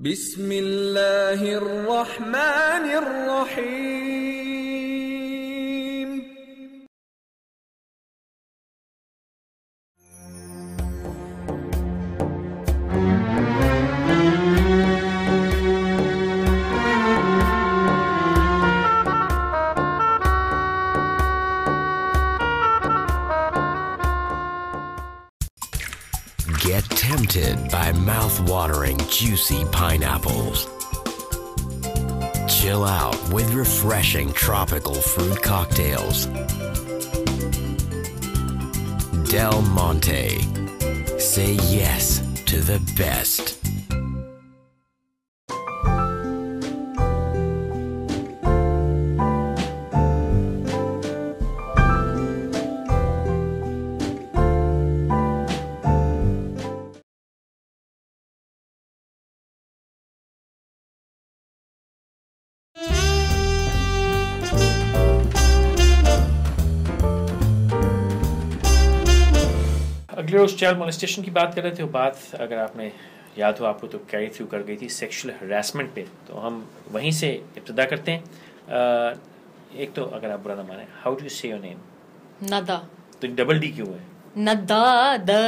बिस्मिल्लाहिर्रहमानिर्रहीम। Get tempted by mouth-watering, juicy pineapples. Chill out with refreshing tropical fruit cocktails. Del Monte. Say yes to the best. अगले रोज child molestation की बात कर रहे थे। वो बात अगर आपने याद हो आपको तो कैरी थ्रू कर गई थी सेक्सुअल हरासमेंट पे। तो हम वहीं से इब्तिदा करते हैं। एक तो अगर आप बुरा ना माने, हाउ डू यू से योर नेम? Nada. तो डबल डी क्यों है? Nada, the.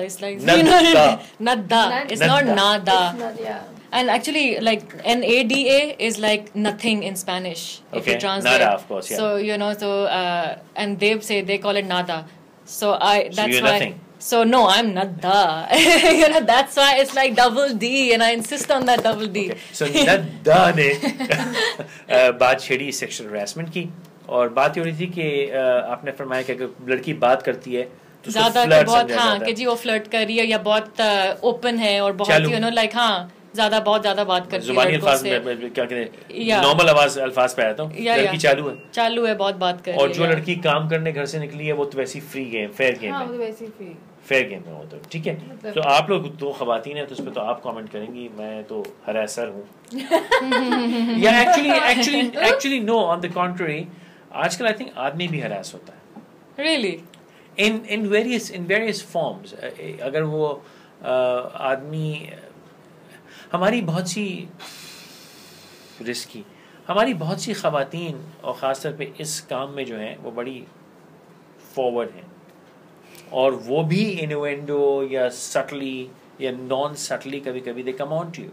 It's like Nada. Nada. It's not nada. Yeah. And actually, like NADA is like nothing in Spanish. If Okay. you translate. Nada, of course, yeah. So and they call it nada. So that's you're why. nothing. So no, I'm nada. That's why it's like double D, and I insist on that double D. Okay. So Nadda ने बात छेड़ी sexual harassment की, और बात ये हो रही थी कि आपने फरमाया कि अगर लड़की बात करती है तो ज्यादा फ्लर्ट बहुत समझा हाँ जाता कि है। जी वो फ्लर्ट कर रही है या बहुत ओपन है और बहुत चालू। लाइक बहुत ज्यादा बात करती है जुबानी लड़कों अल्फाज से। में क्या कहते हैं, Yeah. नॉर्मल अल्फाज पे आता हूँ। या लड़की चालू है बहुत बात कर रही और है जो लड़की काम करने घर से निकली है वो तो वैसी फ्री गेम, फेयर गेम हाँ, है, वो तो वैसे ही free। फेयर गेम है वो तो ठीक है। मतलब- तो आप लोग दो खवातीन हैं तो उस पर तो आप कमेंट करेंगी, मैं तो हरासर हूँ। या actually no, on the contrary आजकल आई थिंक आदमी भी हरास होता है Really? in various forms। अगर वो आदमी हमारी बहुत सी रिस्की, हमारी बहुत सी खवातीन और ख़ासतौर पे इस काम में जो हैं वो बड़ी फॉरवर्ड हैं, और वो भी इनोवेंडो या सटली या नॉन सटली कभी कभी दे कम ऑन टू यू।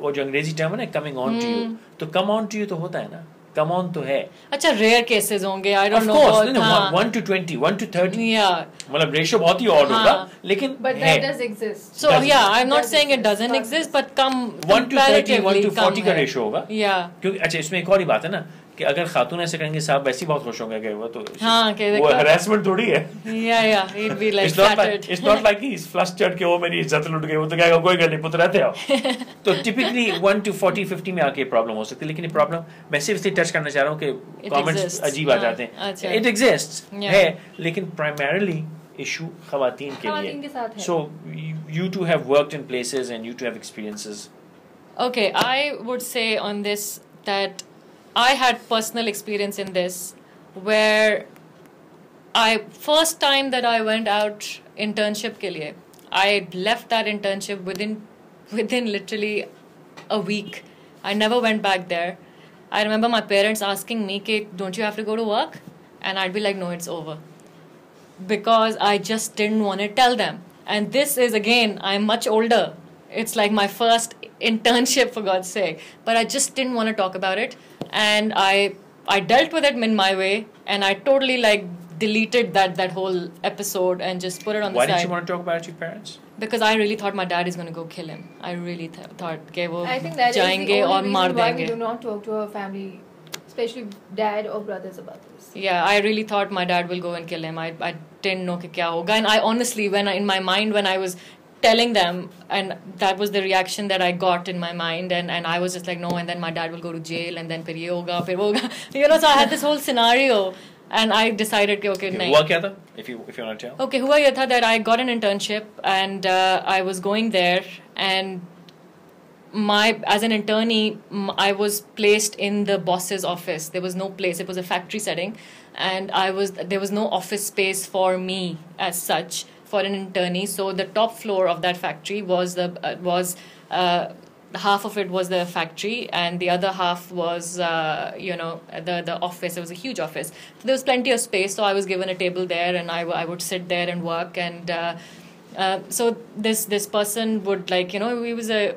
वो जो अंग्रेजी टर्म है ना कमिंग ऑन टू यू, तो कम ऑन टू यू तो होता है ना, कम ऑन तो है। अच्छा रेयर केसेस होंगे, I don't Of know course, बहुत। no, हाँ। 1 to 20, 1 to 30, Yeah. मतलब रेशियो बहुत ही ऑड हाँ। होगा, लेकिन But है। that does exist. So Does yeah, exist. I'm not Does saying it exist. doesn't Does exist, exist. but come 1 to 30, 1 to 40 comparatively का कम ratio है। होगा। Yeah. क्योंकि अच्छा इसमें एक और ही बात है ना कि अगर खातून ऐसे करेंगे साहब वैसे ही बहुत खुश होंगे कि वो तो हाँ, कि वो देखो। हरासमेंट थोड़ी है। Yeah, he'd be like flattered. It's not like he's flustered कि वो मेरी इज्जत लुट गई, वो तो कहेगा कोई गल नहीं पुत्र रहते हो। तो टिपिकली 1 to 40, 50 में आके प्रॉब्लम हो सकती है, लेकिन ये प्रॉब्लम मैं सिर्फ इसलिए टच करना चाह रहा हूँ कि It कमेंट्स exists. अजीब आ हाँ, जाते हैं। अच्छा। It exists Yeah. है, लेकिन प्राइमरीली इशू खवातीन के खवातीन के लिए। साथ है। So you two have worked in places and you two have experiences. Okay, I would say on this that I had personal experience in this where first time that I went out internship के लिए, I left that internship within literally a week. I never went back there. I remember my parents asking me, don't you have to go to work? And I'd be like, no, it's over. Because I just didn't want to tell them. And this is, again, I'm much older. It's like my first internship, for God's sake. But I just didn't want to talk about it. And I dealt with it in my way. And I totally like deleted that whole episode and just put it on the Why side. didn't you want to talk about it to your parents? Because I really thought my dad is going to go kill him. I really thought कि वो I think that is the जाएंगे only और मार reason why we देंगे. do not talk to our family, especially dad or brothers, about this. Yeah, I really thought my dad will go and kill him. I didn't know कि क्या होगा. And I honestly, in my mind, when I was telling them, and that was the reaction that I got in my mind, and I was just like, no, and then my dad will go to jail, and then फिर ये होगा, फिर वो होगा. So I had this whole scenario, and I decided कि okay, नहीं. हुआ क्या था? If you want to tell. Okay, हुआ ये था that I got an internship, and I was going there, and as an internee, I was placed in the boss's office. There was no place. It was a factory setting, and there was no office space for me as such for an internee. So the top floor of that factory was half of it was the factory and the other half was the office. It was a huge office, so there was plenty of space, so I was given a table there and I would sit there and work. And so this person would, like, he was a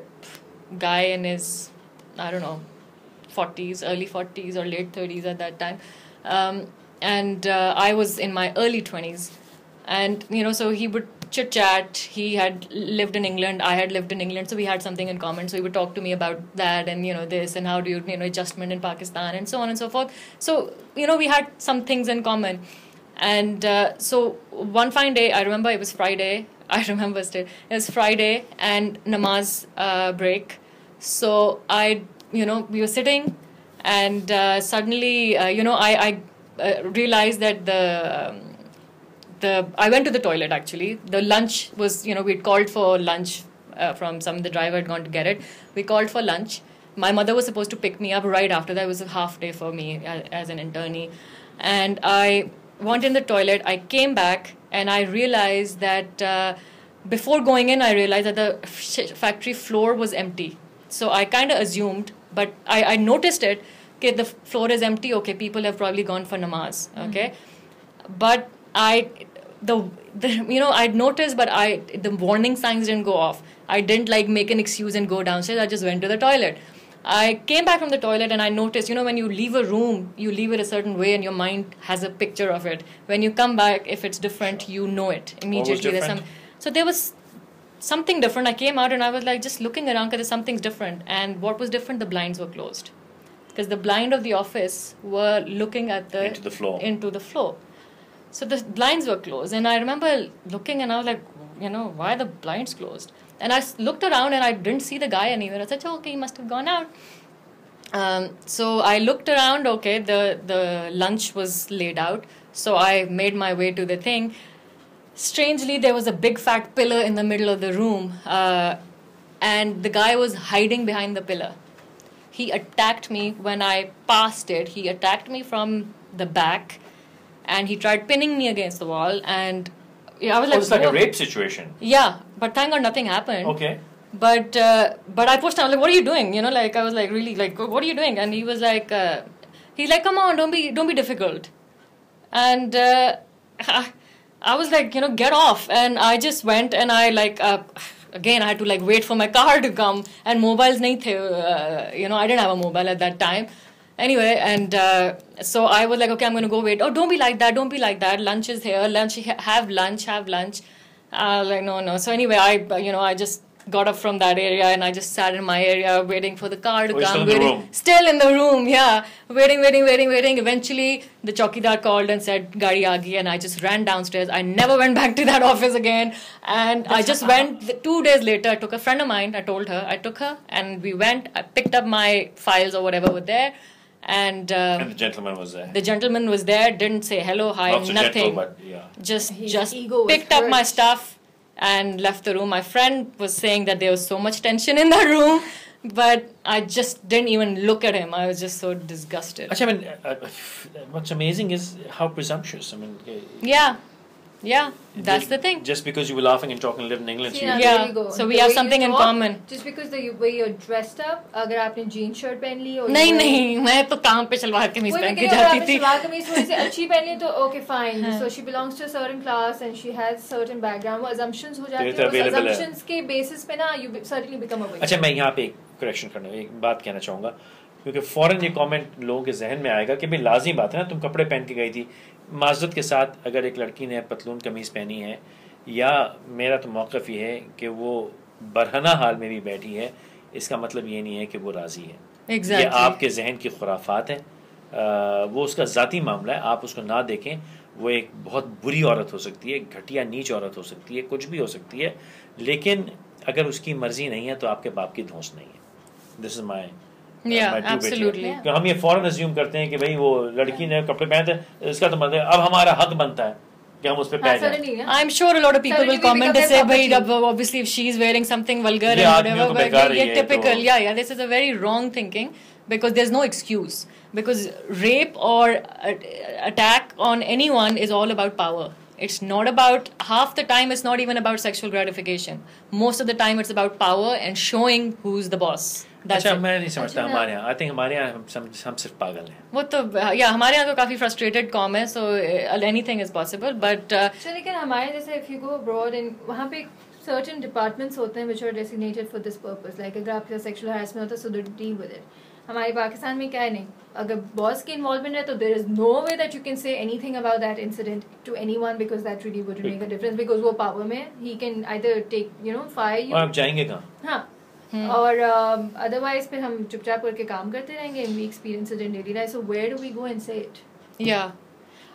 guy in his, I don't know, 40s, early 40s or late 30s at that time, and I was in my early 20s. And so he would chit chat. He had lived in England, I had lived in England, so we had something in common. So he would talk to me about that and this and how do you adjustment in Pakistan and so on and so forth. So we had some things in common. And so one fine day, I remember it was Friday. I remember still it was Friday and namaz break. So we were sitting, and suddenly I realized that I went to the toilet. Actually, the lunch was, we'd called for lunch from the driver had gone to get it. We called for lunch. My mother was supposed to pick me up right after that. It was a half day for me as an internee. And I went in the toilet. I came back and I realized that before going in, I realized that the factory floor was empty. So I kind of assumed, but I noticed it. Okay, the floor is empty. Okay, people have probably gone for namaz. Okay, but I'd noticed, but the warning signs didn't go off. I didn't make an excuse and go downstairs. I just went to the toilet. I came back from the toilet and I noticed, when you leave a room, you leave it a certain way and your mind has a picture of it. When you come back, if it's different, you know it immediately. What was different? So there was something different. I came out and I was just looking around because something's different. And what was different? The blinds were closed. Because the blind of the office were looking at into the floor. So the blinds were closed. And I remember looking and I was like, why are the blinds closed? And I looked around and I didn't see the guy anywhere. I said, okay, he must have gone out. So I looked around. Okay, the lunch was laid out. So I made my way to the thing. Strangely, there was a big fat pillar in the middle of the room. And the guy was hiding behind the pillar. He attacked me when I passed it. He attacked me from the back. And he tried pinning me against the wall, and I was like, it's like a rape situation. Yeah, but thank God nothing happened. Okay. But I pushed him. I was like, what are you doing? I was like, really, what are you doing? And he was like, come on, don't be difficult. And I was like, get off. And I just went and I again, I had to wait for my car to come, and mobiles nahi the, I didn't have a mobile at that time. Anyway, and so I was like, okay, I'm going to go wait. Oh, don't be like that. Lunch is here. Have lunch. No. So anyway, I just got up from that area and I just sat in my area waiting for the car to come. Still in the room, yeah. Waiting. Eventually, the chowkidar called and said, Gadi aagi, and I just ran downstairs. I never went back to that office again. And I just went 2 days later. I took a friend of mine. I took her and we went. I picked up my files or whatever were there. And the gentleman was there. The gentleman was there, didn't say hello, hi, not so nothing. Gentle, but yeah. Just picked up my stuff and left the room. My friend was saying that there was so much tension in the room, but I just didn't even look at him. I was just so disgusted. Actually, what's amazing is how presumptuous. Yeah, that's the thing. Just because you were laughing and talking and lived in England. So we have something in common. Just because the way you're dressed up, अगर आपने jean shirt पहन ली और नहीं मैं तो काम पे सलवार कमीज पहन के जाती थी. सलवार कमीज थोड़ी सी अच्छी पहन ली तो okay fine. So she belongs to a certain class and she has certain background. वो assumptions हो जाती है. उस assumptions के basis पे ना you certainly become a victim. अच्छा मैं यहाँ पे एक correction करना एक बात कहना चाहूँगा क्योंकि फौरन ये कमेंट लोगों के जहन में आएगा कि भाई लाज़मी बात है ना तुम कपड़े पहन के गई थी. माज़रत के साथ अगर एक लड़की ने पतलून कमीज़ पहनी है या मेरा तो मौक़िफ़ ये है कि वो बरहना हाल में भी बैठी है, इसका मतलब ये नहीं है कि वो राज़ी है. Exactly. ये आपके जहन की खुराफात है. वो उसका ज़ाती मामला है, आप उसको ना देखें. वो एक बहुत बुरी औरत हो सकती है, घटिया नीच औरत हो सकती है, कुछ भी हो सकती है, लेकिन अगर उसकी मर्ज़ी नहीं है तो आपके बाप की धौंस नहीं है. This is my absolutely. हम ये फौरन अज्यूम करते हैं कि भाई वो लड़की ने कपड़े पहने थे, इसका तो मतलब अब हमारा हक बनता है कि हम उस पे पहन जाएं. I'm sure a lot of people will comment and say, भाई obviously if she is wearing something vulgar and whatever, but typical, this is a very wrong thinking because there's no excuse. Because rape or attack on anyone is all about power. It's not about, half the time it's not even about sexual gratification. Most of the time it's about power and showing who's the boss. That's अच्छा it. मैं नहीं समझता हमारे यहाँ I think हमारे यहाँ हम सिर्फ पागल हैं वो तो या हमारे यहाँ तो काफी frustrated कॉम है, so anything is possible, but लेकिन हमारे जैसे if you go abroad and वहाँ पे certain departments होते हैं which are designated for this purpose, like अगर आपका sexual harassment होता है so they deal with it. हमारे पाकिस्तान में क्या है नहीं, अगर बॉस की इन्वॉल्वमेंट है तो there is no way that you can say anything about that incident to anyone because that really wouldn't make a difference because वो power में he can either take fire you. और आप जाएंगे कहाँ? हाँ और otherwise फिर हम चुपचाप करके काम करते रहेंगे and we experience it in daily life, so where do we go and say it? yeah.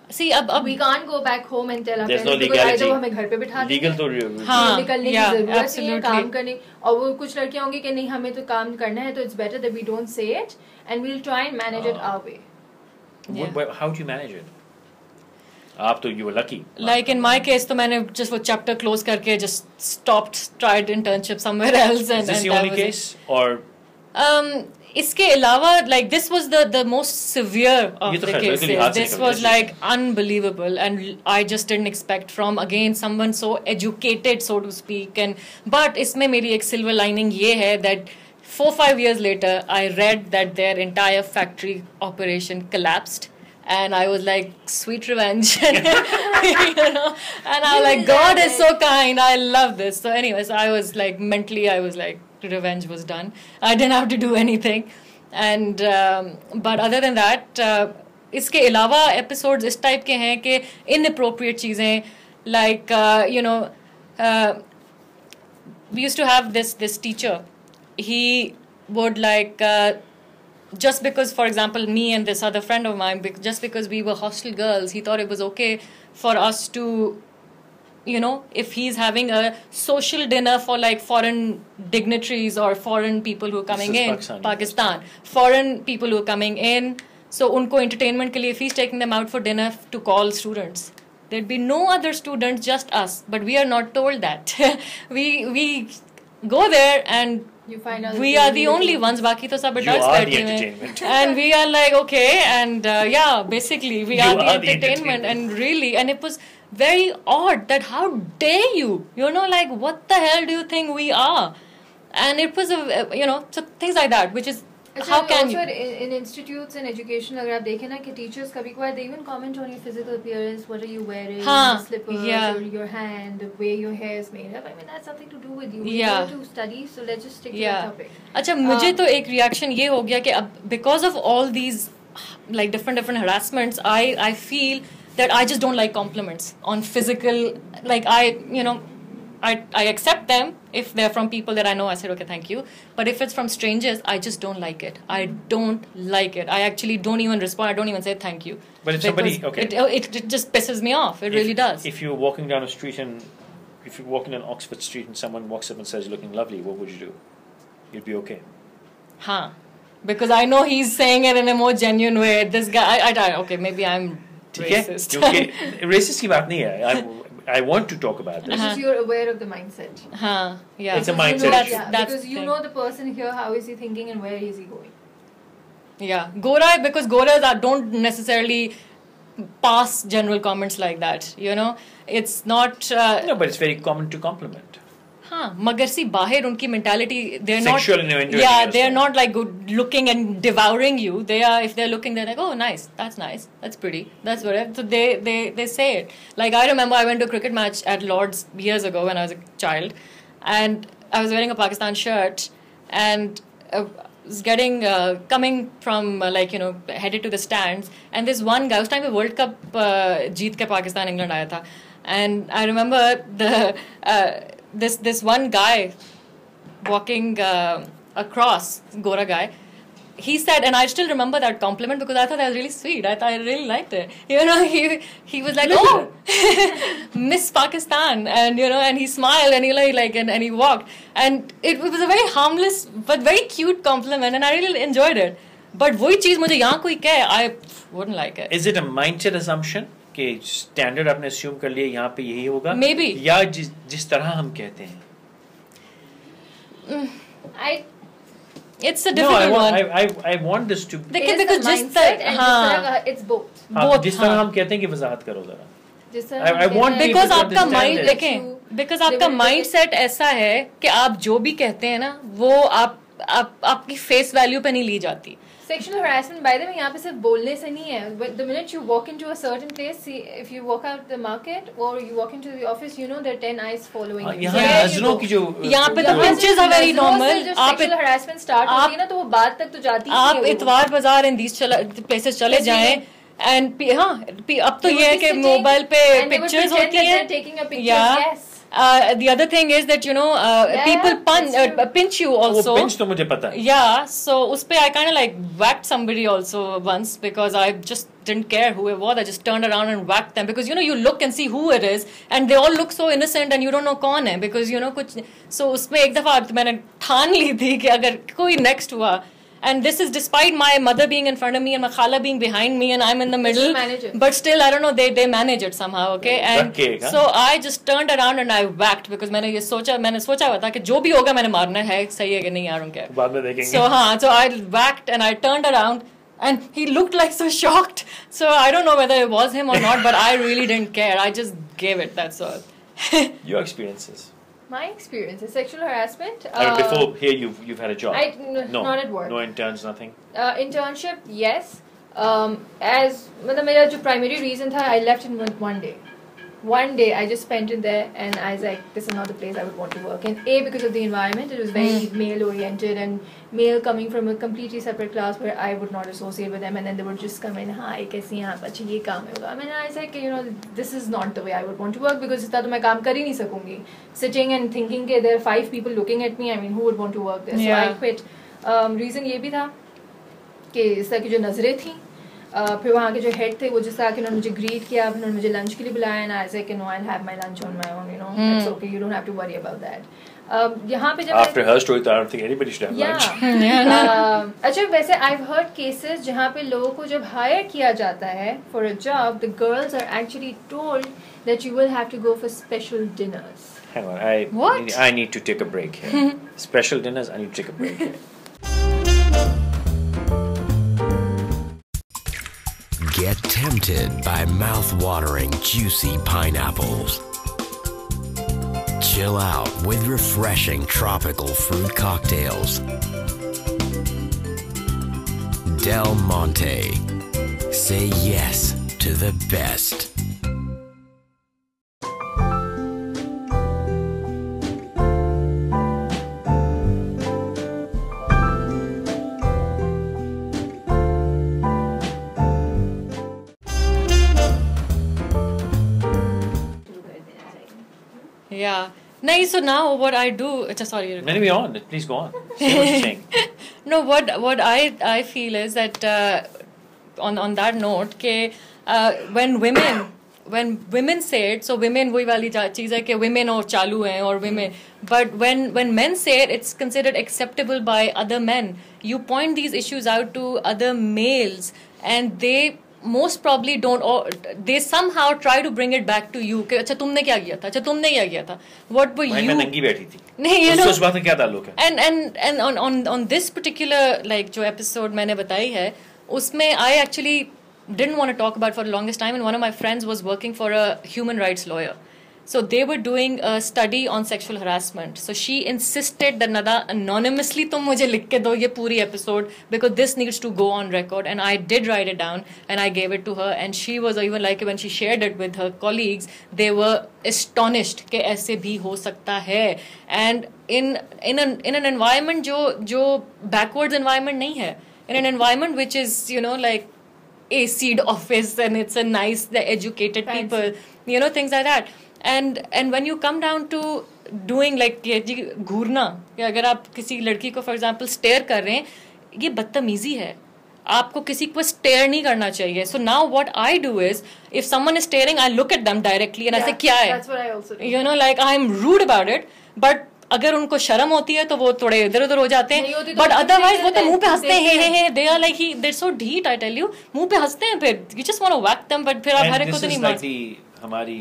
See, अब we can't go back home and tell our There's parents no because legality. either हमें घर पे बिठा देंगे legal तो हाँ, निकलने की yeah, जरूरत नहीं है absolutely. काम करने, और वो कुछ लड़कियां होंगी कि नहीं हमें तो काम करना है तो it's better that we don't say it and we'll try and manage it our way. how do you manage it? आप तो you were lucky. Like in my case, तो मैंने just वो chapter close करके just stopped, tried internship somewhere else, and Is this the that only was case or इसके अलावा like this was the most severe of ये तो the खैर बिल्कुल ही cases. हाथ से This निकल was गया, like unbelievable, and I just didn't expect from again someone so educated, so to speak. And but इसमें मेरी एक silver lining ये है that 4-5 years later I read that their entire factory operation collapsed. And I was like, sweet revenge. And I was like, God is so kind. I love this. So anyways, I was like, mentally, I was like, revenge was done. I didn't have to do anything. And, but other than that, इसके अलावा episodes इस type के हैं कि inappropriate चीज़ें, like, we used to have this teacher. He would like, just because, for example, me and this other friend of mine, just because we were hostel girls, he thought it was okay for us to, if he's having a social dinner for like foreign dignitaries or foreign people who are coming in, Pakistan, foreign people who are coming in, so unko entertainment ke liye, if he's taking them out for dinner to call students, there'd be no other students, just us. But we are not told that. we go there and You find out we are the only ones, बाकी तो सब adults बैठे हैं, and we are like okay, and basically we are the entertainment, and really, and it was very odd that how dare you, like what the hell do you think we are, and it was so things like that, which is how can you in institutes and education अगर आप देखें ना कि teachers कभी कभार they even comment on your physical appearance, what are you wearing, your slippers, or your hand, the way your hair is made up. I mean that's something to do with you. We go to study, so let's just stick to the topic. अच्छा मुझे तो एक reaction ये हो गया कि अब because of all these like different harassments, I feel that I just don't like compliments on physical, like I accept them if they're from people that I know. I said okay, thank you. But if it's from strangers, I just don't like it. I don't like it. I actually don't even respond. I don't even say thank you. But if somebody, okay, it just pisses me off. It really does. If you're walking down a street and if you're walking on Oxford Street and someone walks up and says you're looking lovely, what would you do? You'd be okay. Because I know he's saying it in a more genuine way. This guy, I okay, maybe I'm racist. Okay, racist की बात नहीं है. I want to talk about this. Because you're aware of the mindset. Yeah. It's a mindset issue. Because you know the person here, how is he thinking and where is he going. Yeah, because Goras don't necessarily pass general comments like that. It's not. No, but it's very common to compliment. मगर सी बाहर उनकी mentality, they're sexual not, they're not like good looking and devouring you. They are, if they're looking, they're like, oh nice, that's pretty, that's whatever. So they say it. Like I remember I went to a cricket match at Lord's years ago when I was a child, and I was wearing a Pakistan shirt, and was getting coming from headed to the stands, and this one guy, उस time पे World Cup जीत के Pakistan England आया था, and I remember this one guy walking across, Gora guy, he said, and I still remember that compliment because I thought that was really sweet. I really liked it. He was like, oh, Miss Pakistan, and and he smiled and and he walked, and it was a very harmless but very cute compliment, and I really enjoyed it. But वही चीज मुझे यहाँ कोई कहे, I wouldn't like it. Is it a mindset assumption कि standard आपने assume कर लिया यहाँ पे यही होगा? Maybe. या जिस तरह हम कहते हैं. It's a difficult one. I want this to. Because just it's both. जिस तरह हम कहते हैं कि वजाहत करो जरा. I want people because to आपका understand माइंड it. देखें, बिकॉज आपका माइंड सेट ऐसा है कि आप जो भी कहते हैं ना वो आपकी फेस वैल्यू पे नहीं ली जाती. Sexual harassment, by the way, यहाँ पे सिर्फ बोलने से नहीं है. But the minute you walk into a certain place, see, if you walk out the market or you walk into the office, you know there are 10 eyes following you. यहाँ Where you नजरों go. की जो यहाँ पे तो यहाँ pinches से are very नजरों से normal. जो आप sexual harassment start होती है ना, तो वो बात तक तो जाती ही आप है वो. इतवार बाजार इन दीज प्लेसेस चले Yes, we जाएं एंड हाँ अब तो They ये है would be कि sitting मोबाइल पे and they would pictures pretend होती that हैं. they're taking a picture. Yeah. Yes. The other thing is that people that's true. pinch you वो also. pinch तो मुझे पता है. Yeah, so उसपे I kind of like whacked somebody also once because I just didn't care who it was. I just turned around and whacked them because you look and see who it is and they all look so innocent and you don't know कौन है because कुछ so उसमें एक दफा मैंने ठान ली थी कि अगर कोई next हुआ. And this is despite my mother being in front of me and my khala being behind me and I'm in the middle. manage it. But still, I don't know, they manage it somehow, okay? And Okay, huh? so I just turned around and I whacked because मैंने सोचा हुआ था कि जो भी होगा मैंने मारना है, सही है कि नहीं, I don't care. बाद में देखेंगे. So I whacked and I turned around and he looked like so shocked. So I don't know whether it was him or not, but I really didn't care. I just gave it, that's all. Your experiences. My experience is sexual harassment. Before here, you've had a job. No, not at work. No interns, nothing. Internship, yes. As मतलब मेरा जो primary reason था, I left in one day. One day I just spent it there and I was like, this is not the place I would want to work in. Because of the environment, it was very male oriented and male coming from a completely separate class where I would not associate with them and then they would just come in, hi, कैसी हैं आप, अच्छा ये काम होगा. I mean, I was like, this is not the way I would want to work because इतना तो मैं काम कर ही नहीं सकूंगी. Sitting and thinking कि there are 5 people looking at me, I mean, who would want to work there? So I quit. Reason ये भी था कि इस तरह की जो नज़रें थी. फिर वहाँ के जो हेड थे वो जिस तरह के उन्होंने मुझे ग्रीट किया, फिर उन्होंने मुझे लंच के लिए बुलाया and I was like, no, I'll have my lunch on my own, it's okay, you don't have to worry about that. यहाँ पे जब After her story, I don't think anybody should have lunch. अच्छा वैसे I've heard cases जहाँ पे लोगों को जब हायर किया जाता है for a job, the girls are actually told that you will have to go for special dinners. Hang on, I need to take a break here. Special dinners, I need to take a break here. Get tempted by mouth-watering, juicy pineapples. Chill out with refreshing tropical fruit cocktails. Del Monte. Say yes to the best. Yeah. No, so now what I do, sorry. Maybe on. Please go on. Say what you're saying. No, what I feel is that on that note, कि when women say it, so women वही वाली चीज़ है कि women और चालू हैं or women, but when men say it, it's considered acceptable by other men. You point these issues out to other males, and they most probably don't, or they somehow try to bring it back to you कि अच्छा तुमने क्या किया था, अच्छा तुमने क्या किया था, what were you, मैं नंगी बैठी थी, नहीं, उससे उस बात में क्या ताल्लुक है. and on this particular like जो episode मैंने बताई है उसमें I actually didn't want to talk about for the longest time, and one of my friends was working for a human rights lawyer. So they were doing a study on sexual harassment. So she insisted that Nada, anonymously तुम मुझे लिख के दो ये पूरी episode because this needs to go on record. And I did write it down and I gave it to her. And she was even like when she shared it with her colleagues, they were astonished कि ऐसे भी हो सकता है. And in an environment जो backwards environment नहीं है, in an environment which is like AC'd office and it's a nice, the educated people, things like that. And when you come down to doing like घूरना, कि अगर आप किसी लड़की को for example stare कर रहे हैं, ये बदतमीजी है. आपको किसी को stare नहीं करना चाहिए. So now what I do is, if someone is staring, I look at them directly and I say क्या है? That's what I also do. Like I'm rude about it, but अगर उनको शर्म होती है तो वो थोड़े इधर उधर हो जाते हैं, बट अदरवाइज वो तो मुंह पे हंसते हैं, they are like they're so deep, I tell you, मुंह पे हंसते हैं, फिर you just want to whack them, but फिर आप हर एक को तो नहीं मार. हमारी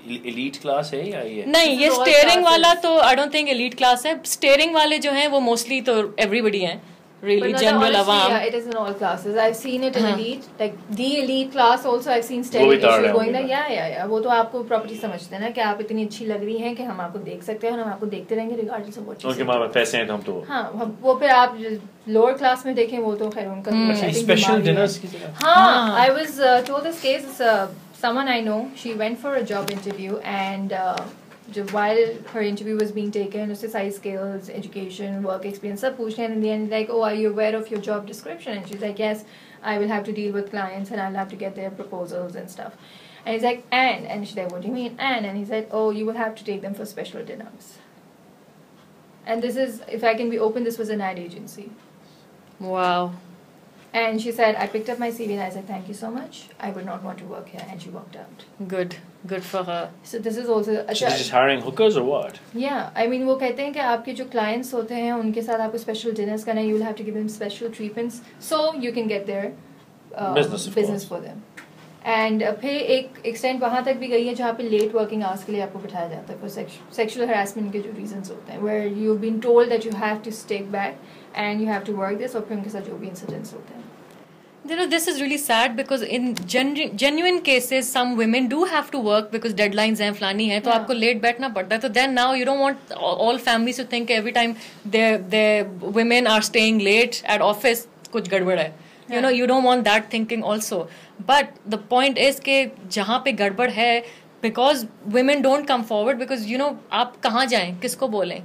elite class है या ये नहीं, ये स्टेयरिंग वाला तो I don't think elite class है. स्टेयरिंग वाले जो हैं वो mostly तो everybody हैं, really But no, general honestly, awam. yeah, it is in all classes. I've seen it in हाँ. elite, like the elite class also. I've seen वो steady भी ताड़ रहे issues going होंगे there. Yeah. वो तो आपको प्रॉपर्टी समझते हैं ना कि आप इतनी अच्छी लग रही हैं कि हम आपको देख सकते हैं और हम आपको देखते रहेंगे regardless of what you उनके say. माँ बाप पैसे हैं तो हम तो हाँ, वो फिर आप लोअर क्लास में देखें वो तो खैर उनका I think स्पेशल बीमारी है. डिनर्स की तरह हाँ, I was told this case. Someone I know, she went for a job interview and while her interview was being taken, उससे size scales, education, work experience सब पूछने and in the end like, oh, are you aware of your job description? And she's like, yes, I will have to deal with clients and I'll have to get their proposals and stuff. And he's like, and she's like, what do you mean? And he said, oh, you will have to take them for special dinners. And this is, if I can be open, this was an ad agency. Wow. And she said, I picked up my CV and I said, thank you so much. I would not want to work here. And she walked out. Good for her. So this is also... So they're just hiring hookers or what? Yeah. I mean, वो कहते हैं कि आपके जो clients होते हैं, उनके साथ आपको special dinners करना है, you will have to give them special treatments so you can get their business for them. And फिर एक extent वहाँ तक भी गई है जहाँ पे late working hours के लिए आपको बिठाया जाता है for sexual harassment के जो reasons होते हैं, where you've been told that you have to stick back and you have to work this, और फिर उनके साथ जो भी incidents होते हैं. You know, this is really sad because in genuine cases, some women do have to work because deadlines हैं, फलानी है, तो आपको late बैठना पड़ता है. So then now you don't want all families to think every time their women are staying late at office, कुछ गड़बड़ है. You know, you don't want that thinking also. But the point is कि जहाँ पे गड़बड़ है, because women don't come forward because you know आप कहाँ जाएं, किसको बोलें,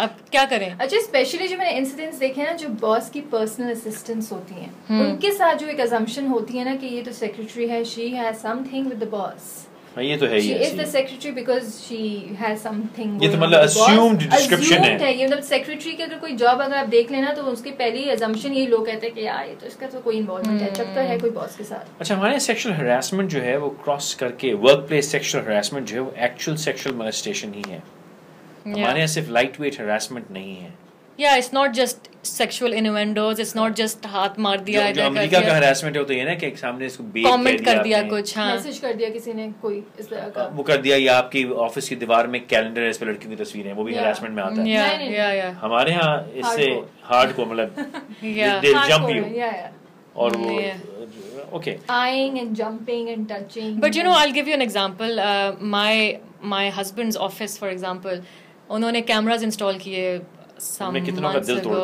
आप क्या करें. अच्छा, स्पेशली जो मैंने इंसिडेंट्स देखे ना, जो बॉस की पर्सनल असिस्टेंट्स होती हैं, उनके साथ जो एक अजम्पशन होती है ना कि ये तो सेक्रेटरी है, she has something with the boss. ये तो है ही. She is the secretary because she has something. ये तो मतलब assumed description है. ये मतलब सेक्रेटरी की अगर कोई जॉब अगर आप देख लेना तो उसकी पहली अजम्पशन यही लोग कहते हैं कि यार ये तो इसका तो कोई इन्वॉल्वमेंट है, जब तक है कोई बॉस के साथ. अच्छा, हमारे सेक्सुअल हरासमेंट जो है वो क्रॉस करके वर्क प्लेस सेक्सुअल हरासमेंट जो है वो एक्चुअल सेक्सुअल मोलेस्टेशन ही है. हमारे यहाँ सिर्फ लाइट वेट हरासमेंट नहीं है. Yeah, it's not just sexual innuendos, it's not just हाथ मार दिया, जो अमेरिका का हरासमेंट है तो ये ना कि सामने इसको बेट कमेंट कर दिया कुछ, हाँ, मैसेज कर दिया किसी ने कोई इस तरह का, वो कर दिया, या आपकी ऑफिस की दीवार में कैलेंडर है, इस पे लड़कियों की तस्वीरें हैं, वो भी हरासमेंट में आता है. Yeah. हमारे यहाँ इससे हार्ड को मतलब they jump you. और वो okay. Eyeing and jumping and touching. But you know, I'll give you an example. My husband's office, for example, उन्होंने cameras install किए some months ago.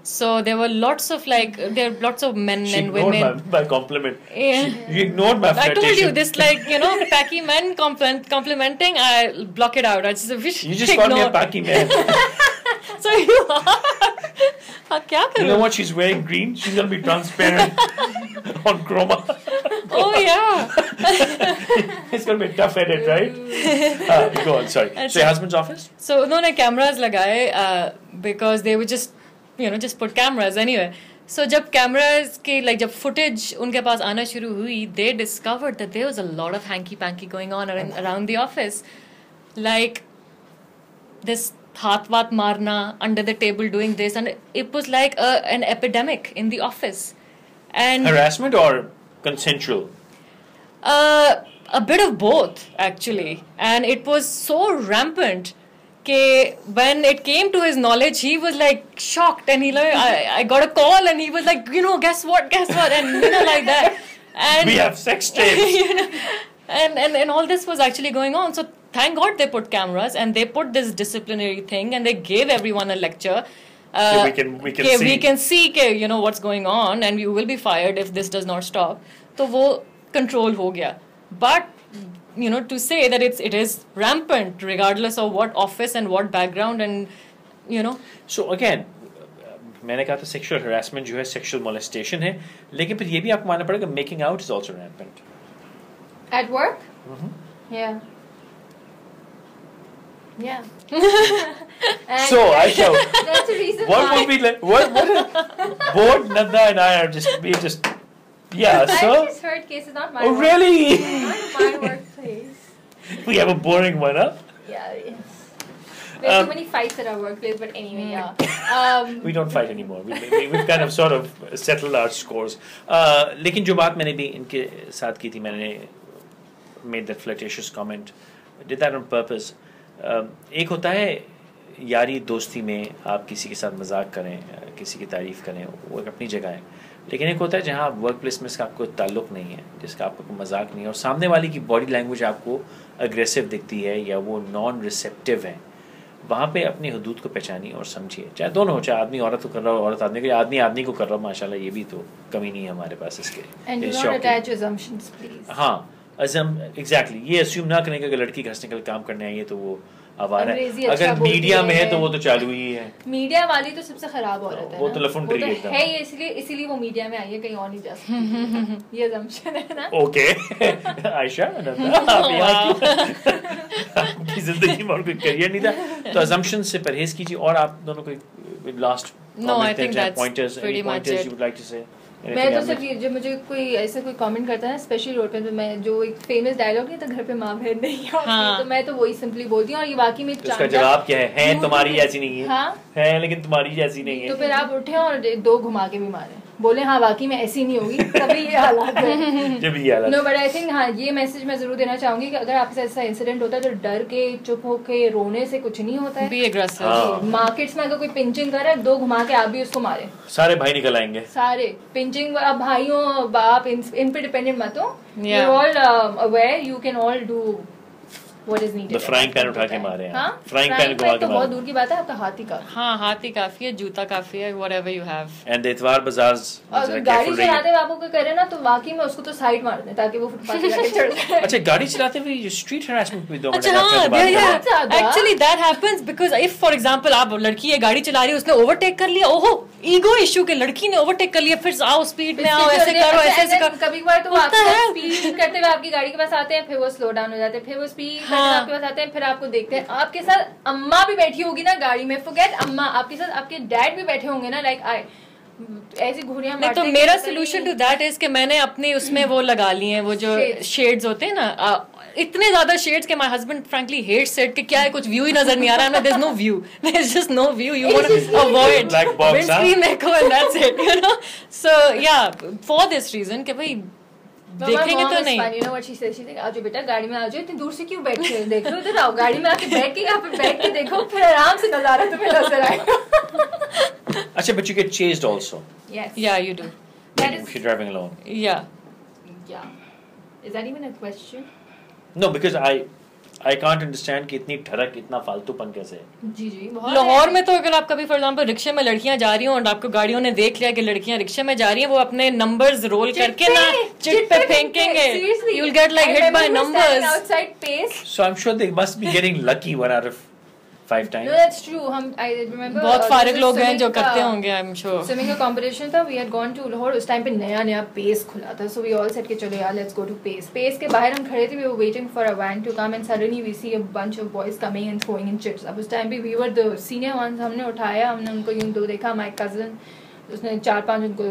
So there were lots of men and women. She ignored my compliment. Yeah. You ignored my flirtation. I told you this, like, you know, packy men complimenting. I block it out. I just you just called me a packy man. So you are. क्या करूँ? You know what? She's wearing green. She's gonna be transparent on chroma. Oh yeah. It's gonna be a tough edit, right? Go on. Sorry. So your husband's office? So उन्होंने cameras लगाए because they would just put cameras anyway. So जब cameras के जब footage उनके पास आना शुरू हुई, they discovered that there was a lot of hanky panky going on around the office, like this हाथ वाथ मारना, under the table doing this, and it was like an epidemic in the office. And harassment or consensual? A bit of both, actually. And it was so rampant that when it came to his knowledge, he was like shocked, and I got a call, and he was like, guess what, and like that. And we have sex tapes. And all this was actually going on. So thank God they put cameras and they put this disciplinary thing and they gave everyone a lecture. So we can see what's going on, and you will be fired if this does not stop. So wo control ho gaya. But to say that it is rampant regardless of what office and what background, and So again, मैंने कहा था sexual harassment जो है sexual molestation है, लेकिन फिर ये भी आपको मानना पड़ेगा making out is also rampant. At work? Yeah. So Aisha, that's the reason what would be like? What? Both Nanda and I are just. Yeah. So. I just heard cases, not my. Oh really? Not my workplace. We have a boring one, huh? Yeah. We have so many fights at our workplace, but anyway, yeah. We don't fight anymore. We've kind of sort of settled our scores. लेकिन जो बात मैंने भी इनके साथ की थी, मैंने made that flirtatious comment. Did that on purpose. एक होता है यारी दोस्ती में आप किसी के साथ मजाक करें, किसी की तारीफ़ करें, वो एक अपनी जगह है। लेकिन एक होता है जहाँ आप वर्क प्लेस में इसका आपको ताल्लुक़ नहीं है, जिसका आपको कोई मजाक नहीं है, और सामने वाले की बॉडी लैंग्वेज आपको अग्रेसिव दिखती है या वो नॉन रिसेप्टिव है, वहाँ पे अपनी हदूद को पहचानिए और समझिए। चाहे दोनों हो, चाहे आदमी औरत को कर रहा हो, औरत आदमी को, आदमी आदमी को कर रहा हो, माशाल्लाह ये भी तो कमी नहीं है हमारे पास इसके। And do not attach assumptions, please. हाँ, एग्जैक्टली, ये अस्यूम ना करें कि अगर लड़की घर से निकल काम करने आई है तो वो आवारा है। अंग्रेजी अगर अच्छा बोलती मीडिया में है है तो वो तो चालू ही है। मीडिया वाली तो सबसे खराब औरत है वो ना। तो लफुंडरी वो तो एकदम। है ही, इसीलिए वो मीडिया में आई है, कहीं और नहीं जा सकती। ये assumption है ना। ओके आयशा, आप यहाँ आपकी जिंदगी में और कोई करियर नहीं था, तो assumption से परहेज कीजिए। और आप दोनों कोई last No, I think that's pretty much it. you would like to say? मैं तो सिर्फ जब मुझे कोई ऐसा कोई कमेंट करता है ना, स्पेशली रोड पे, तो मैं जो एक फेमस डायलॉग नहीं था, घर पे माँ बहन नहीं होती, हाँ। तो मैं तो वही सिंपली बोलती हूँ। और ये वाकई में उसका जवाब क्या है तुम्हारी जैसी नहीं है। हाँ? है लेकिन तुम्हारी जैसी नहीं है। तो फिर आप उठे और 2 घुमा के भी मारे, बोले हाँ वाकई में ऐसी नहीं होगी, तभी ये हालात है। जब ये हालात। नो बट आई थिंक हाँ, ये मैसेज मैं जरूर देना चाहूंगी कि अगर आपके साथ ऐसा इंसिडेंट होता है तो डर के, चुप होके, रोने से कुछ नहीं होता है। Be aggressive. हाँ। मार्केट्स में अगर कोई पिंचिंग कर रहा है, 2 घुमा के आप भी उसको मारे। सारे भाई निकल आएंगे। सारे पिंचिंग, अब भाइयों बाप इन पे डिपेंडेंट मत हो। Yeah. You all aware, you can all do what is needed. The frying pan उठा के मारे हैं। हाँ? Frying pan घुमा के तो बहुत मारे। दूर की बात है, आपका हाथ ही का। हाँ, हाथ ही काफी है, जूता काफी है, whatever you have. And इतवार बाजार और अगर गाड़ी चलाते हुए आपको कोई करे ना, तो वाकई में उसको तो साइड मार दें ताकि वो फुटपाथ पे जाके चढ़ जाए। अच्छा, गाड़ी चलाते हुए ये स्ट्रीट हरासमेंट भी 2 अच्छा मिनट हाँ, आपके बाद yeah, करें। yeah. Actually that happens because if for example आप लड़की है, गाड़ी चला रही है, उसने ओवरटेक कर लिया, ओहो ईगो इशू के लड़की ने ओवरटेक कर लिया, फिर आओ स्पीड में आओ, ऐसे करो, ऐसे करो। कभी कभार तो वो होता है। स्पीड करते हुए आपकी गाड़ी के पास आते हैं, फिर वो स्लो डाउन हो जाते हैं, फिर वो स्पीड करते हुए हाँ। आपके पास आते हैं, फिर आपको देखते हैं। आपके साथ अम्मा भी बैठी होगी ना गाड़ी में, फॉरगेट अम्मा, आपके साथ आपके डैड भी बैठे होंगे ना, लाइक आई ऐसी घुड़ियां नहीं तो मेरा सोल्यूशन टू दैट इज कि मैंने अपने उसमें वो लगा लिए हैं, वो जो शेड्स होते हैं ना, इतने ज्यादा शेड्स के my husband frankly hates it कि क्या है, कुछ व्यू ही नजर नहीं आ रहा है, there is no view, there is just no view, you want to avoid Black box, windscreen echo and that's it, you know. So yeah, for this reason कि भाई देखेंगे तो नहीं। You know what she said? She's like, आओ बेटा गाड़ी में आ जाओ, इतनी दूर से क्यों बैठ के देख रहे हो, इधर आओ, गाड़ी में आके बैठ के यहाँ पे बैठ के देखो, फिर आराम से नजारा तुम्हें नजर आएगा। अच्छा, but you get chased also Yes. Yeah, you do. That is, if you're driving alone. Yeah. yeah. Is that even a question? No, because I can't understand कि इतनी ठरक, इतना फालतूपन कैसे है। जी जी, बहुत लाहौर है। में तो अगर आप कभी फॉर एग्जांपल रिक्शे में लड़कियां जा रही हो और आपको गाड़ियों ने देख लिया कि लड़कियां रिक्शे में जा रही हैं, वो अपने नंबर्स रोल करके ना चिट पे फेंकेंगे, you will get like hit by numbers. Outside pace. So I'm sure they must be getting lucky 1 out of 5 times. No, that's true. I remember. बहुत फारिग लोग हैं जो swimming करते का- होंगे, आई एम श्योर। स्विमिंग का कंपटीशन था, we had gone to Lahore, उस टाइम पे नया नया पेस खुला था, सो वी ऑल सेड कि चलो यार let's go to Pace. Pace के बाहर हम खड़े थे, we were waiting for a van to come and suddenly we see a bunch of boys coming and throwing in chits. अब उस टाइम पे we were the senior ones, हमने उठाया, हमने उनको यूं दो देखा, माय कजन, उसने 4-5 उनको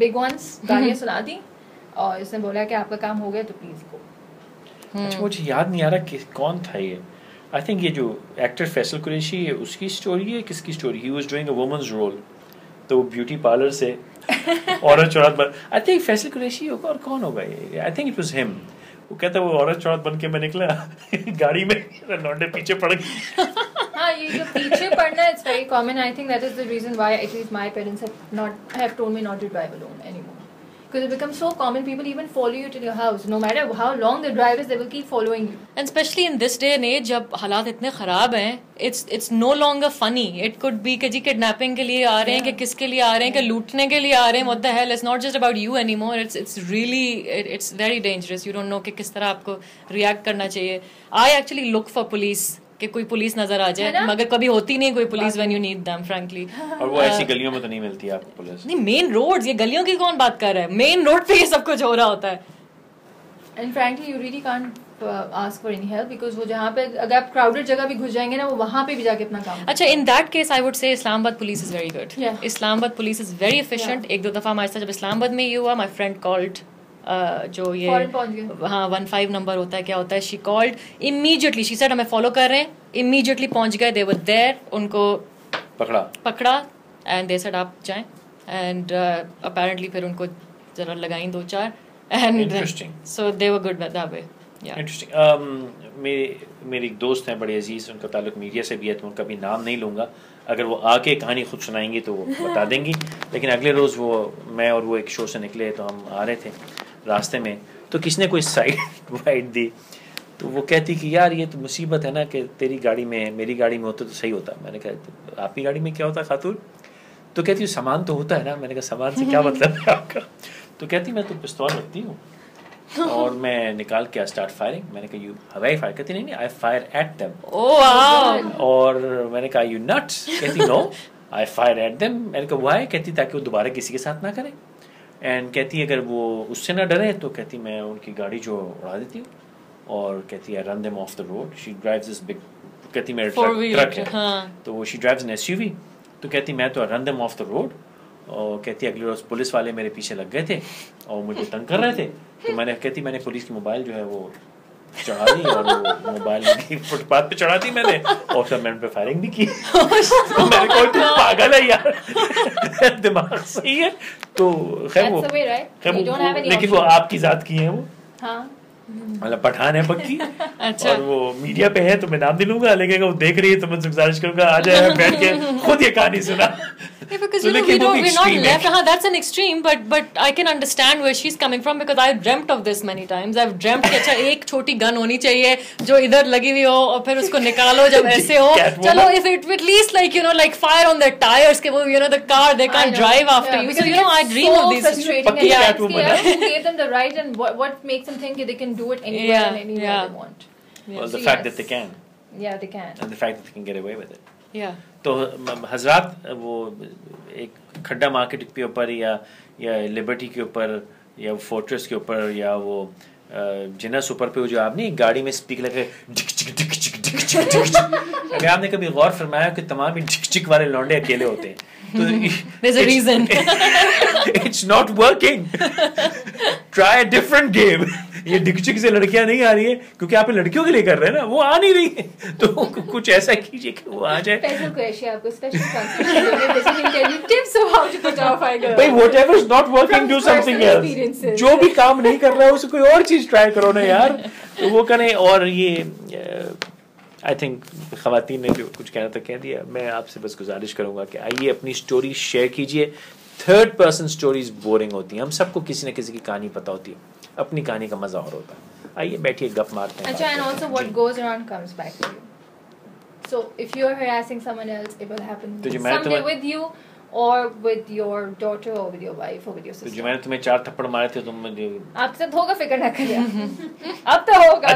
बिग वंस गालियां सुना दी और उसने बोला कि आपका काम हो गया तो प्लीज गो। अच्छा, मुझे याद नहीं आ रहा कि कौन था ये। आई थिंक ये जो एक्टर फैसल कुरैशी है उसकी स्टोरी है, किसकी story? He was doing a women's role, तो ब्यूटी पार्लर से औरत चौरात बन, आई थिंक फैसल कुरैशी होगा और कौन होगा ये, I think it was him. वो कहता है वो औरत चौरात बन के मैं निकला गाड़ी में, लौंडे पीछे पड़ गए। हाँ, ये जो पीछे पड़ना, it's very common. I think that is the reason why at least my parents have told me not to drive alone anymore, because it becomes so common, people even follow you to your house, no matter how long the drive is, they will keep following you. And especially in this day and age जब हालात इतने ख़राब हैं, it's no longer funny. It could be कि जी kidnapping के लिए आ रहे हैं, कि किसके लिए आ रहे हैं, कि लूटने के लिए आ रहे हैं, what the hell, it's not just about you anymore, it's really, it's very dangerous. You don't know कि किस तरह आपको react करना चाहिए. I actually look for police, कि कोई पुलिस नजर आ जाए, मगर कभी होती नहीं कोई police when you need them, frankly. और वो ऐसी गलियों में तो नहीं मिलती आपको पुलिस। नहीं, मेन रोड्स, ये गलियों की कौन बात कर रहा है, मेन रोड पे ये सब कुछ हो रहा होता है। And frankly, you really can't ask for any help, because वो जहाँ पे अगर आप crowded जगह भी घुस जाएंगे ना, वो वहाँ पे भी जाके अपना काम। अच्छा, in that case I would say Islamabad police is very good. Yeah. Islamabad police is very efficient. एक 2 दफा हमारे साथ जब इस्लामाबाद में ये हुआ, my friend called जो ये Foreign पहुंच गए। हाँ 15 नंबर होता है, क्या होता है, she called immediately, she said हमें फॉलो कर रहे हैं, immediately पहुंच गए, they were there, उनको पकड़ा and they said आप जाएं, and apparently फिर उनको जरा लगाई 2-4 and Interesting. so they were good that way. Yeah. Interesting. मेरी एक दोस्त हैं बड़े अजीज़, उनका ताल्लुक मीडिया से भी है, तो उनका भी नाम नहीं लूँगा, अगर वो आके कहानी खुद सुनाएंगी तो वो बता देंगी। लेकिन अगले रोज़ मैं और वो एक शो से निकले, तो हम आ रहे थे रास्ते में, तो किसी ने कोई साइड वाइड दी, तो वो कहती कि यार ये तो मुसीबत है ना कि तेरी गाड़ी में मेरी गाड़ी में होता तो सही होता। मैंने कहा आपकी गाड़ी में क्या होता खातून? तो कहती सामान तो होता है ना। मैंने कहा सामान से क्या मतलब है आपका? तो कहती मैं तो पिस्तौल रखती हूँ और मैं निकाल के स्टार्ट फायरिंग। मैंने कहा यू हवाई फायर? कहती नहीं I fire at them. Oh wow. और मैंने कहा यू नट्स? कहती no I fire at them. मैंने कहा व्हाई? कहती ताकि वो दोबारा किसी के साथ ना करें। एंड कहती अगर वो उससे ना डरे तो कहती मैं उनकी गाड़ी जो उड़ा देती हूँ, और कहती I run them of the road. She drives this big, कहती मेरा ट्रक है, हाँ. तो वो शी ड्राइव्स एन एसयूवी, तो कहती मैं तो run them of the road. और कहती अगले रोज पुलिस वाले मेरे पीछे लग गए थे और मुझे तंग कर रहे थे, तो मैंने पुलिस की मोबाइल जो है वो चढ़ा दी, और वो मोबाइल फुटपाथ पे चढ़ा दी मैंने, और फिर मैंने पे फायरिंग भी की। तो मैंने कहा तुम पागल है यार, दिमाग सही है? तो खैर वो लेकिन वो आपकी जात की है वो, मतलब पठान है पक्की। अच्छा। और वो मीडिया पे है तो मैं नाम दिलूंगा, लेकिन वो देख रही है तो मैं गुजारिश करूंगा आ जाए बैठ के खुद ये कहानी सुना। Yeah, because we're not left. That's an extreme, but I can understand where she's coming from, because I've dreamt of this many times. I've dreamt कि अच्छा एक छोटी गन होनी चाहिए जो इधर लगी हुई हो और फिर उसको निकालो जब ऐसे हो। चलो if it at least like fire on their tires कि वो the car they can't drive after you. So I dream of these. Who gave them the right, and what makes them think they can do it anywhere and anywhere they want? Well, the fact that they can. Yeah, they can. And the fact that they can get away with it. Yeah. तो हजरात वो एक खड्डा market के ऊपर या liberty के ऊपर या फोर्ट्रेस के ऊपर या वो जिना सुपर पे जो आपने गाड़ी में स्पीकर लगे अगर आपने कभी गौर फरमाया कि तमाम डिक चिक वाले लौंडे अकेले होते हैं, तो there's a reason. It's not working. Try a different game. ये डिकचिक से लड़कियां नहीं आ रही है क्योंकि आप लड़कियों के लिए कर रहे हैं ना, वो आ नहीं रही है, तो कुछ ऐसा कीजिए कि वो आ जाए। स्पेशल क्वेश्चन आपको special translation tips of how to put off fire. भाई whatever is not working do something else. जो भी काम नहीं कर रहा है उसे कोई और चीज ट्राई करो ना यार, तो वो करें। और ये आई थिंक खवातीन ने जो कुछ कहना था कह दिया। मैं आपसे बस गुजारिश करूंगा कि आइए अपनी स्टोरी शेयर कीजिए। थर्ड पर्सन स्टोरीज बोरिंग होती हैं, हम सबको किसी न किसी की कहानी पता होती है, अपनी कहानी का मजा और होता है। आइए बैठिए गप मारते हैं। अच्छा, and also what goes around comes back to you. So if you are harassing someone else, it will happen someday with you or with your daughter or with your wife or with your sister. तो जो मैंने तुम्हें 4 थप्पड़ मारे थे तुम मुझे आपसे तो होगा, फिक्र ना करिए। अब तो होगा।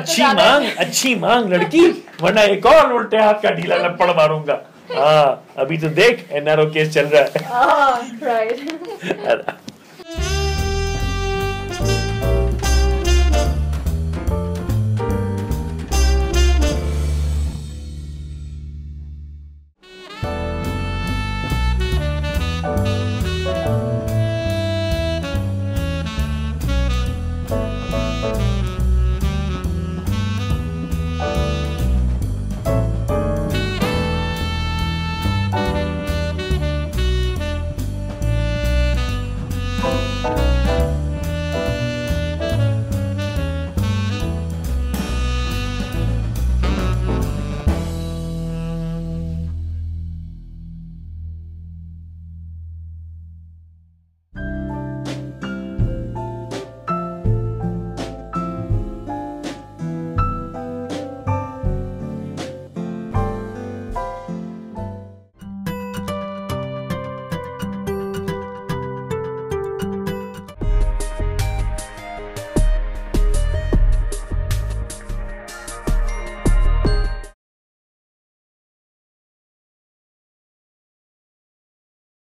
अच्छी मांग लड़की, वरना एक और उल्टे हाथ का ढीला लपड़ मारूंगा। हाँ अभी तो देख एनआरओ केस चल रहा है। राइट।